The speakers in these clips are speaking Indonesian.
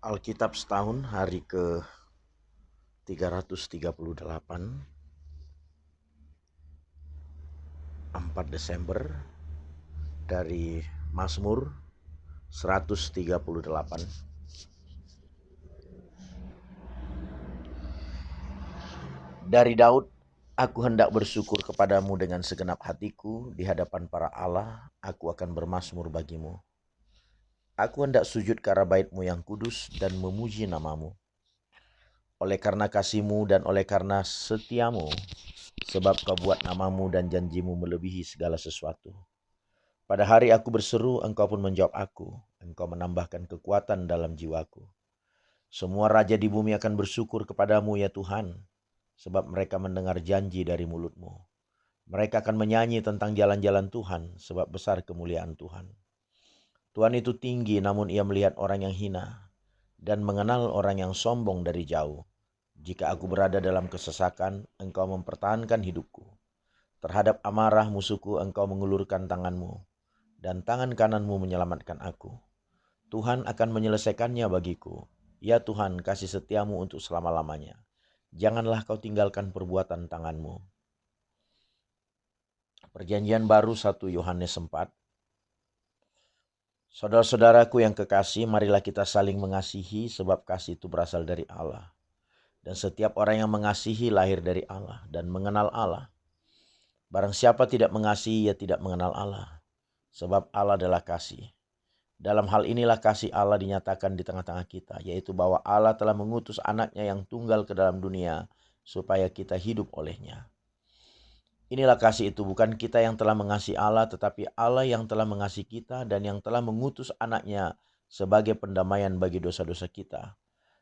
Alkitab setahun hari ke 338, 4 Desember, dari Mazmur 138. Dari Daud, aku hendak bersyukur kepadamu dengan segenap hatiku, di hadapan para Allah, aku akan bermazmur bagimu. Aku hendak sujud ke arah bait-Mu yang kudus dan memuji namamu. Oleh karena kasih-Mu dan oleh karena setia-Mu, sebab Kau buat namamu dan janji-Mu melebihi segala sesuatu. Pada hari aku berseru, Engkau pun menjawab aku. Engkau menambahkan kekuatan dalam jiwaku. Semua raja di bumi akan bersyukur kepadamu ya Tuhan, sebab mereka mendengar janji dari mulut-Mu. Mereka akan menyanyi tentang jalan-jalan Tuhan, sebab besar kemuliaan Tuhan. Tuhan itu tinggi, namun Ia melihat orang yang hina, dan mengenal orang yang sombong dari jauh. Jika aku berada dalam kesesakan, Engkau mempertahankan hidupku. Terhadap amarah musuhku, Engkau mengulurkan tangan-Mu, dan tangan kanan-Mu menyelamatkan aku. Tuhan akan menyelesaikannya bagiku. Ya Tuhan, kasih setia-Mu untuk selama-lamanya. Janganlah Kau tinggalkan perbuatan tangan-Mu. Perjanjian baru 1 Yohanes 4. Saudara-saudaraku yang kekasih, marilah kita saling mengasihi, sebab kasih itu berasal dari Allah. Dan setiap orang yang mengasihi lahir dari Allah dan mengenal Allah. Barang siapa tidak mengasihi, ia tidak mengenal Allah, sebab Allah adalah kasih. Dalam hal inilah kasih Allah dinyatakan di tengah-tengah kita, yaitu bahwa Allah telah mengutus anaknya yang tunggal ke dalam dunia, supaya kita hidup olehnya. Inilah kasih itu, bukan kita yang telah mengasihi Allah, tetapi Allah yang telah mengasihi kita dan yang telah mengutus anaknya sebagai pendamaian bagi dosa-dosa kita.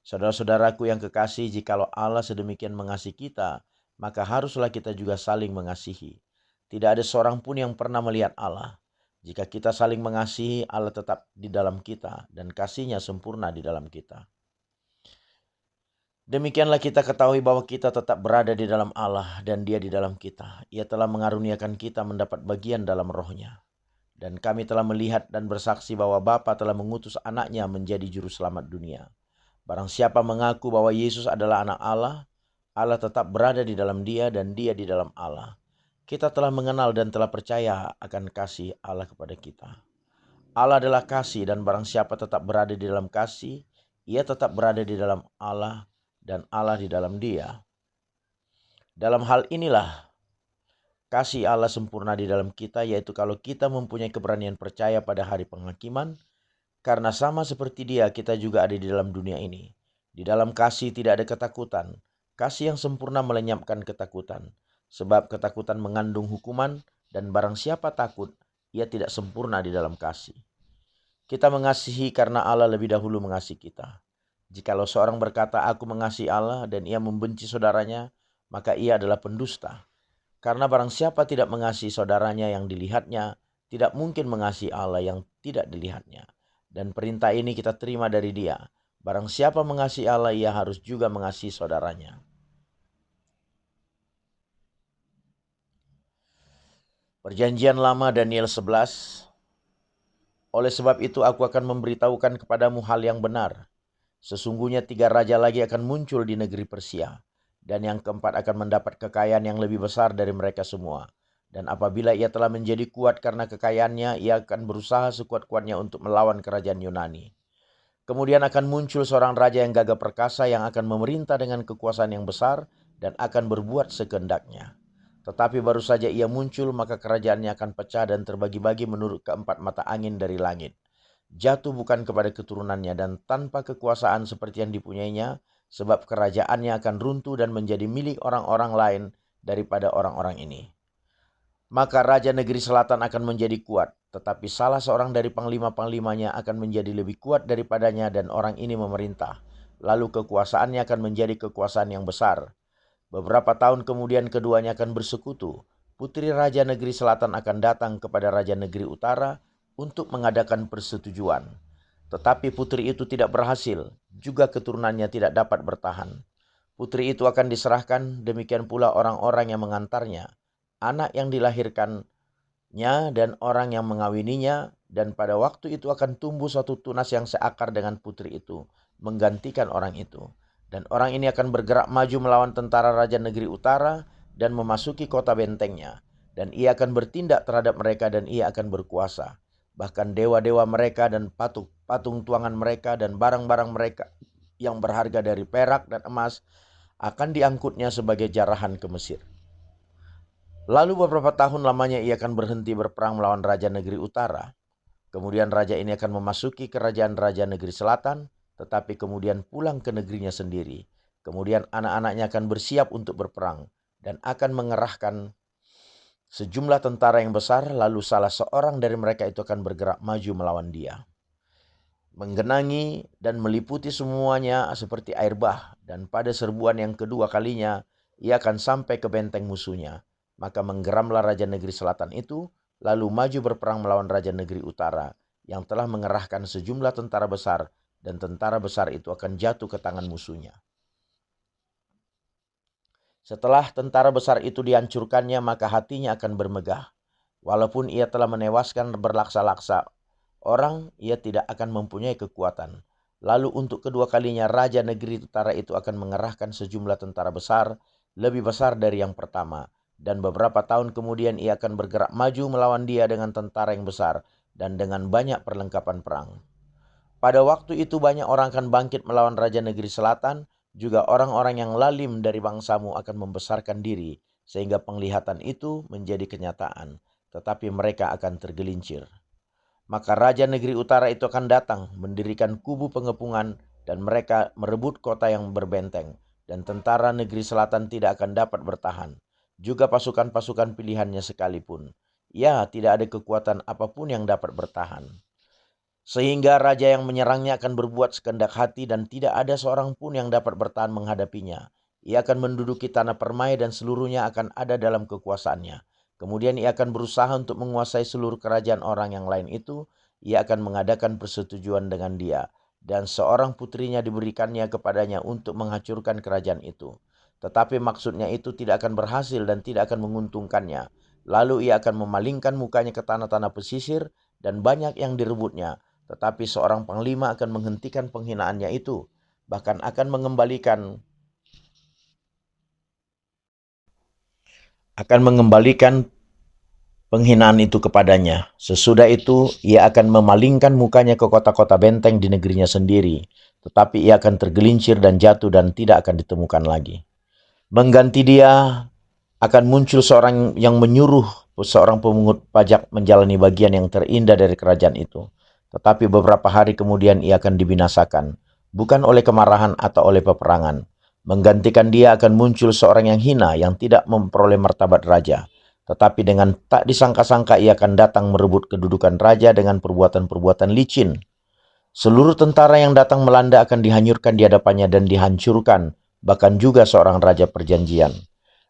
Saudara-saudaraku yang kekasih, jikalau Allah sedemikian mengasihi kita, maka haruslah kita juga saling mengasihi. Tidak ada seorang pun yang pernah melihat Allah. Jika kita saling mengasihi, Allah tetap di dalam kita dan kasih-Nya sempurna di dalam kita. Demikianlah kita ketahui bahwa kita tetap berada di dalam Allah dan Dia di dalam kita. Ia telah mengaruniakan kita mendapat bagian dalam Roh-Nya. Dan kami telah melihat dan bersaksi bahwa Bapa telah mengutus anaknya menjadi juru selamat dunia. Barang siapa mengaku bahwa Yesus adalah anak Allah, Allah tetap berada di dalam dia dan dia di dalam Allah. Kita telah mengenal dan telah percaya akan kasih Allah kepada kita. Allah adalah kasih, dan barang siapa tetap berada di dalam kasih, ia tetap berada di dalam Allah dan Allah di dalam dia. Dalam hal inilah kasih Allah sempurna di dalam kita, yaitu kalau kita mempunyai keberanian percaya pada hari penghakiman, karena sama seperti Dia, kita juga ada di dalam dunia ini. Di dalam kasih tidak ada ketakutan. Kasih yang sempurna melenyapkan ketakutan. Sebab ketakutan mengandung hukuman, dan barang siapa takut, ia tidak sempurna di dalam kasih. Kita mengasihi karena Allah lebih dahulu mengasihi kita. Jikalau seorang berkata, aku mengasihi Allah, dan ia membenci saudaranya, maka ia adalah pendusta. Karena barang siapa tidak mengasihi saudaranya yang dilihatnya, tidak mungkin mengasihi Allah yang tidak dilihatnya. Dan perintah ini kita terima dari Dia. Barang siapa mengasihi Allah, ia harus juga mengasihi saudaranya. Perjanjian Lama Daniel 11. Oleh sebab itu aku akan memberitahukan kepadamu hal yang benar. Sesungguhnya 3 raja lagi akan muncul di negeri Persia. Dan yang keempat akan mendapat kekayaan yang lebih besar dari mereka semua. Dan apabila ia telah menjadi kuat karena kekayaannya, ia akan berusaha sekuat-kuatnya untuk melawan kerajaan Yunani. Kemudian akan muncul seorang raja yang gagah perkasa yang akan memerintah dengan kekuasaan yang besar dan akan berbuat sekehendaknya. Tetapi baru saja ia muncul, maka kerajaannya akan pecah dan terbagi-bagi menurut keempat mata angin dari langit. Jatuh bukan kepada keturunannya dan tanpa kekuasaan seperti yang dipunyainya, sebab kerajaannya akan runtuh dan menjadi milik orang-orang lain daripada orang-orang ini. Maka raja negeri selatan akan menjadi kuat, tetapi salah seorang dari panglima-panglimanya akan menjadi lebih kuat daripadanya dan orang ini memerintah. Lalu kekuasaannya akan menjadi kekuasaan yang besar. Beberapa tahun kemudian keduanya akan bersekutu. Putri raja negeri selatan akan datang kepada raja negeri utara untuk mengadakan persetujuan. Tetapi putri itu tidak berhasil, juga keturunannya tidak dapat bertahan. Putri itu akan diserahkan, demikian pula orang-orang yang mengantarnya. Anak yang dilahirkannya dan orang yang mengawininya, dan pada waktu itu akan tumbuh suatu tunas yang seakar dengan putri itu, menggantikan orang itu. Dan orang ini akan bergerak maju melawan tentara raja negeri utara dan memasuki kota bentengnya. Dan ia akan bertindak terhadap mereka dan ia akan berkuasa. Bahkan dewa-dewa mereka dan patung tuangan mereka dan barang-barang mereka yang berharga dari perak dan emas akan diangkutnya sebagai jarahan ke Mesir. Lalu beberapa tahun lamanya ia akan berhenti berperang melawan raja negeri utara. Kemudian raja ini akan memasuki kerajaan raja negeri selatan, tetapi kemudian pulang ke negerinya sendiri. Kemudian anak-anaknya akan bersiap untuk berperang dan akan mengerahkan sejumlah tentara yang besar, lalu salah seorang dari mereka itu akan bergerak maju melawan dia. Menggenangi dan meliputi semuanya seperti air bah, dan pada serbuan yang kedua kalinya ia akan sampai ke benteng musuhnya. Maka menggeramlah raja negeri selatan itu, lalu maju berperang melawan raja negeri utara, yang telah mengerahkan sejumlah tentara besar, dan tentara besar itu akan jatuh ke tangan musuhnya. Setelah tentara besar itu dihancurkannya, maka hatinya akan bermegah. Walaupun ia telah menewaskan berlaksa-laksa orang, ia tidak akan mempunyai kekuatan. Lalu untuk kedua kalinya raja negeri utara itu akan mengerahkan sejumlah tentara besar, lebih besar dari yang pertama. Dan beberapa tahun kemudian ia akan bergerak maju melawan dia dengan tentara yang besar dan dengan banyak perlengkapan perang. Pada waktu itu banyak orang akan bangkit melawan raja negeri selatan, juga orang-orang yang lalim dari bangsamu akan membesarkan diri, sehingga penglihatan itu menjadi kenyataan, tetapi mereka akan tergelincir. Maka raja negeri utara itu akan datang, mendirikan kubu pengepungan, dan mereka merebut kota yang berbenteng, dan tentara negeri selatan tidak akan dapat bertahan. Juga pasukan-pasukan pilihannya sekalipun. Ya, tidak ada kekuatan apapun yang dapat bertahan. Sehingga raja yang menyerangnya akan berbuat sekehendak hati dan tidak ada seorang pun yang dapat bertahan menghadapinya. Ia akan menduduki tanah permai dan seluruhnya akan ada dalam kekuasaannya. Kemudian ia akan berusaha untuk menguasai seluruh kerajaan orang yang lain itu. Ia akan mengadakan persetujuan dengan dia. Dan seorang putrinya diberikannya kepadanya untuk menghancurkan kerajaan itu. Tetapi maksudnya itu tidak akan berhasil dan tidak akan menguntungkannya. Lalu ia akan memalingkan mukanya ke tanah-tanah pesisir dan banyak yang direbutnya. Tetapi seorang panglima akan menghentikan penghinaannya itu. Bahkan akan mengembalikan penghinaan itu kepadanya. Sesudah itu ia akan memalingkan mukanya ke kota-kota benteng di negerinya sendiri. Tetapi ia akan tergelincir dan jatuh dan tidak akan ditemukan lagi. Mengganti dia akan muncul seorang yang menyuruh seorang pemungut pajak menjalani bagian yang terindah dari kerajaan itu. Tetapi beberapa hari kemudian ia akan dibinasakan, bukan oleh kemarahan atau oleh peperangan. Menggantikan dia akan muncul seorang yang hina yang tidak memperoleh martabat raja. Tetapi dengan tak disangka-sangka ia akan datang merebut kedudukan raja dengan perbuatan-perbuatan licin. Seluruh tentara yang datang melanda akan dihanyurkan di hadapannya dan dihancurkan, bahkan juga seorang raja perjanjian.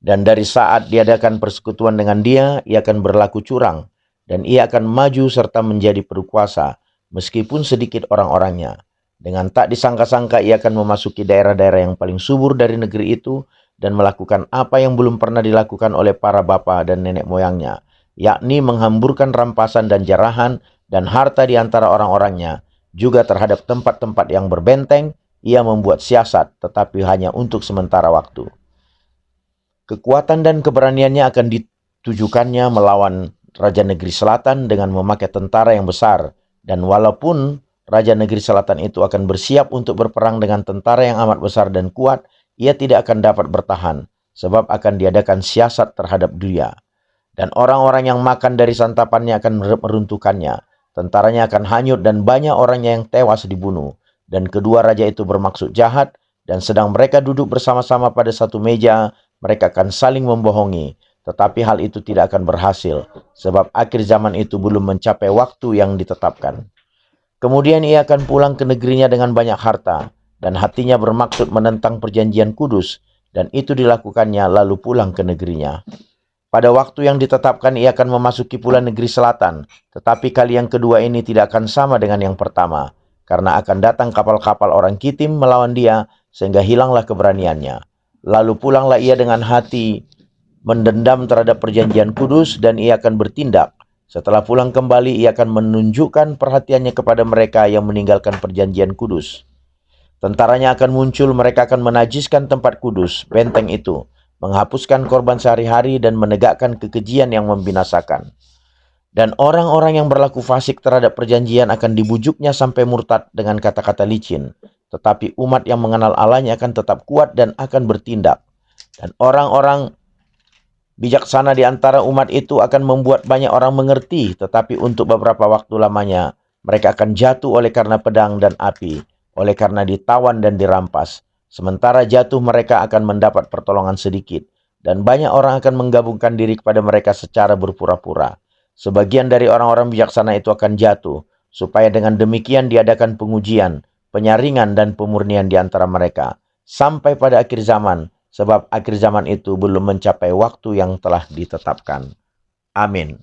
Dan dari saat diadakan persekutuan dengan dia, ia akan berlaku curang, dan ia akan maju serta menjadi berkuasa, meskipun sedikit orang-orangnya. Dengan tak disangka-sangka ia akan memasuki daerah-daerah yang paling subur dari negeri itu, dan melakukan apa yang belum pernah dilakukan oleh para bapa dan nenek moyangnya, yakni menghamburkan rampasan dan jarahan dan harta di antara orang-orangnya. Juga terhadap tempat-tempat yang berbenteng, ia membuat siasat, tetapi hanya untuk sementara waktu. Kekuatan dan keberaniannya akan ditujukannya melawan raja negeri selatan dengan memakai tentara yang besar. Dan walaupun raja negeri selatan itu akan bersiap untuk berperang dengan tentara yang amat besar dan kuat, ia tidak akan dapat bertahan, sebab akan diadakan siasat terhadap dia. Dan orang-orang yang makan dari santapannya akan meruntuhkannya. Tentaranya akan hanyut dan banyak orangnya yang tewas dibunuh. Dan kedua raja itu bermaksud jahat, dan sedang mereka duduk bersama-sama pada satu meja, mereka akan saling membohongi. Tetapi hal itu tidak akan berhasil, sebab akhir zaman itu belum mencapai waktu yang ditetapkan. Kemudian ia akan pulang ke negerinya dengan banyak harta, dan hatinya bermaksud menentang perjanjian kudus, dan itu dilakukannya lalu pulang ke negerinya. Pada waktu yang ditetapkan ia akan memasuki pula negeri selatan, tetapi kali yang kedua ini tidak akan sama dengan yang pertama, karena akan datang kapal-kapal orang Kitim melawan dia, sehingga hilanglah keberaniannya. Lalu pulanglah ia dengan hati mendendam terhadap perjanjian kudus, dan ia akan bertindak Setelah pulang kembali, ia akan menunjukkan perhatiannya kepada mereka yang meninggalkan perjanjian kudus. Tentaranya akan muncul, mereka akan menajiskan tempat kudus, benteng itu, menghapuskan korban sehari-hari dan menegakkan kekejian yang membinasakan. Dan orang-orang yang berlaku fasik terhadap perjanjian akan dibujuknya sampai murtad dengan kata-kata licin. Tetapi umat yang mengenal Allahnya akan tetap kuat dan akan bertindak. Dan orang-orang bijaksana di antara umat itu akan membuat banyak orang mengerti, tetapi untuk beberapa waktu lamanya mereka akan jatuh oleh karena pedang dan api, oleh karena ditawan dan dirampas. Sementara jatuh mereka akan mendapat pertolongan sedikit, dan banyak orang akan menggabungkan diri kepada mereka secara berpura-pura. Sebagian dari orang-orang bijaksana itu akan jatuh, supaya dengan demikian diadakan pengujian, penyaringan dan pemurnian di antara mereka, sampai pada akhir zaman, sebab akhir zaman itu belum mencapai waktu yang telah ditetapkan. Amin.